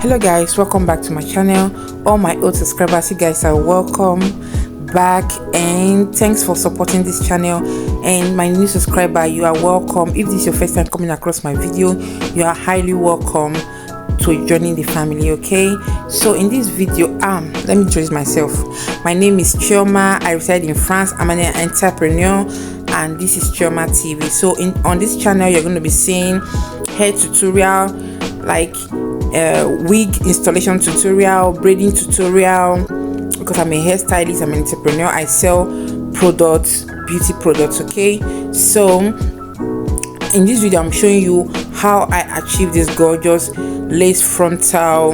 Hello guys, welcome back to my channel. All my old subscribers, you guys are welcome back and thanks for supporting this channel. And my new subscriber, you are welcome. If this is your first time coming across my video, you are highly welcome to joining the family. Okay, so in this video, let me introduce myself. My name is Chioma. I reside in France. I'm an entrepreneur and this is Chioma TV. So on this channel, you're going to be seeing hair tutorial, like wig installation tutorial, braiding tutorial, because I'm a hairstylist, I'm an entrepreneur. I sell products, beauty products. Okay, so in this video I'm showing you how I achieved this gorgeous lace frontal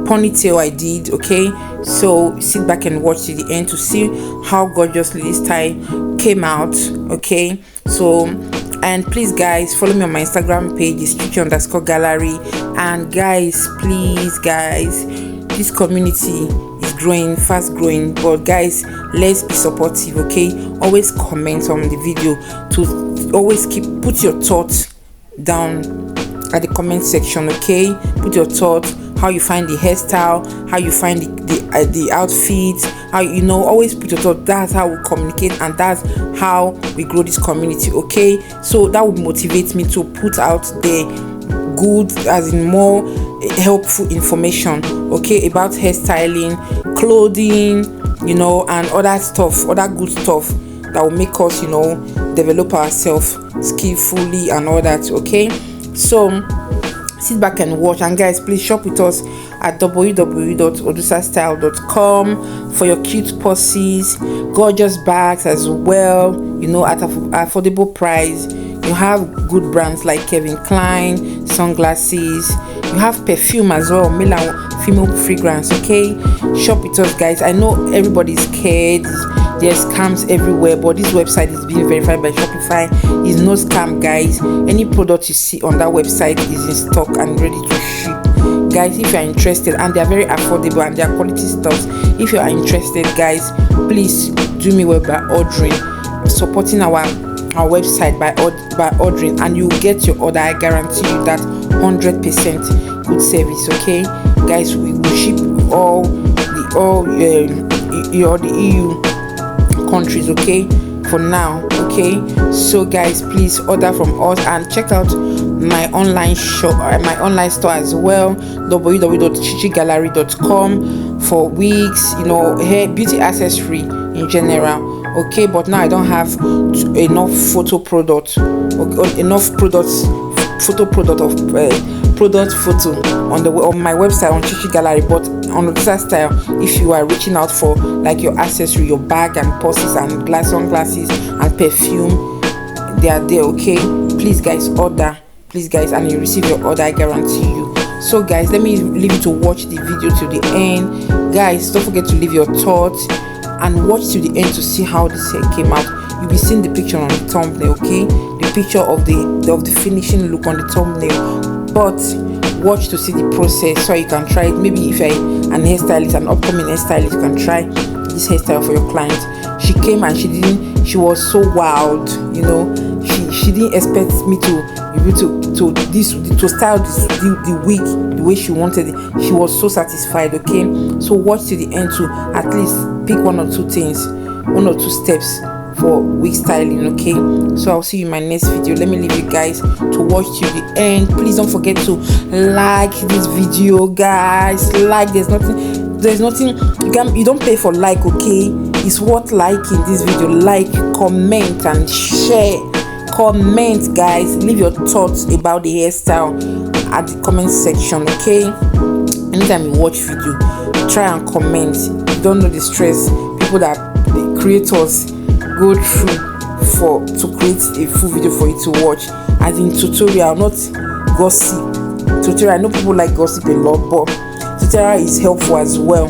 ponytail I did. Okay, so sit back and watch to the end to see how gorgeously this style came out. Okay, so and please guys, follow me on my Instagram page, is _gallery. And guys, please guys, this community is growing, fast growing, but guys, let's be supportive. Okay, always comment on the video, to always put your thoughts down at the comment section. Okay, put your thoughts, how you find the hairstyle, how you find the outfit, how always put your thought. That's how we communicate and that's how we grow this community. Okay, so that would motivate me to put out the good, as in more helpful information, okay, about hairstyling, clothing, and other stuff, other good stuff that will make us develop ourselves skillfully and all that. Okay, so sit back and watch. And guys, please shop with us at www.odusastyle.com for your cute purses, gorgeous bags as well, at affordable price. You have good brands like Kevin Klein, sunglasses. You have perfume as well, male and female fragrance. Okay, shop with us guys. I know everybody's scared, there's scams everywhere, but this website is being verified by Shopify. It's no scam guys. Any product you see on that website is in stock and ready to ship guys. If you are interested, and they are very affordable and they are quality stuff. If you are interested guys, please do me well by ordering, supporting our website by ordering, and you get your order. I guarantee you that 100% good service. Okay guys, we will ship all the EU countries, okay, for now. Okay, so guys, please order from us and check out my online shop, my online store as well, www.chichigallery.com, for wigs, hair, beauty accessory in general. Okay, but now I don't have enough photo product, enough products, photo product of product photo on my website on Chichi Gallery. But on Odusha Style, if you are reaching out for like your accessory, your bag and purses and sunglasses and perfume, they are there. Okay, please guys, order, please guys, and you receive your order, I guarantee you. So guys, let me leave you to watch the video to the end. Guys, don't forget to leave your thoughts and watch to the end to see how this hair came out. You'll be seeing the picture on the thumbnail. Okay, the picture of the finishing look on the thumbnail, but watch to see the process so you can try it. Maybe if you're an hairstylist, an upcoming hairstylist, you can try this hairstyle for your client. She came and she was so wild, she didn't expect me to style the wig the way she wanted it. She was so satisfied. Okay, so watch to the end to at least pick one or two steps for wig styling. Okay, so I'll see you in my next video. Let me leave you guys to watch to the end. Please don't forget to like this video guys. Like, there's nothing you don't pay for like. Okay, it's worth liking this video. Like, comment and share. Comment guys, leave your thoughts about the hairstyle at the comment section. Okay, anytime you watch video, try and comment. You don't know the stress people that the creators go through to create a full video for you to watch, as in tutorial, not gossip tutorial. I know people like gossip a lot, but tutorial is helpful as well.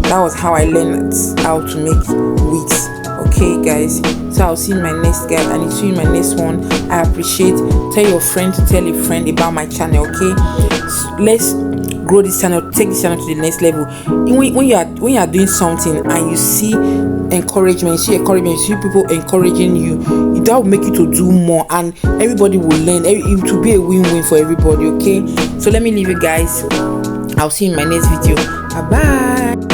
That was how I learned how to make wigs. Okay guys, so I'll see you in my next guide, and see you in my next one. I appreciate. Tell your friend to tell a friend about my channel. Okay, so let's grow this channel, take this channel to the next level. When you are doing something and you see encouragement, see encouragement, see people encouraging you, that will make you to do more, and everybody will learn. It will be a win-win for everybody. Okay, so let me leave you guys. I'll see you in my next video. Bye bye.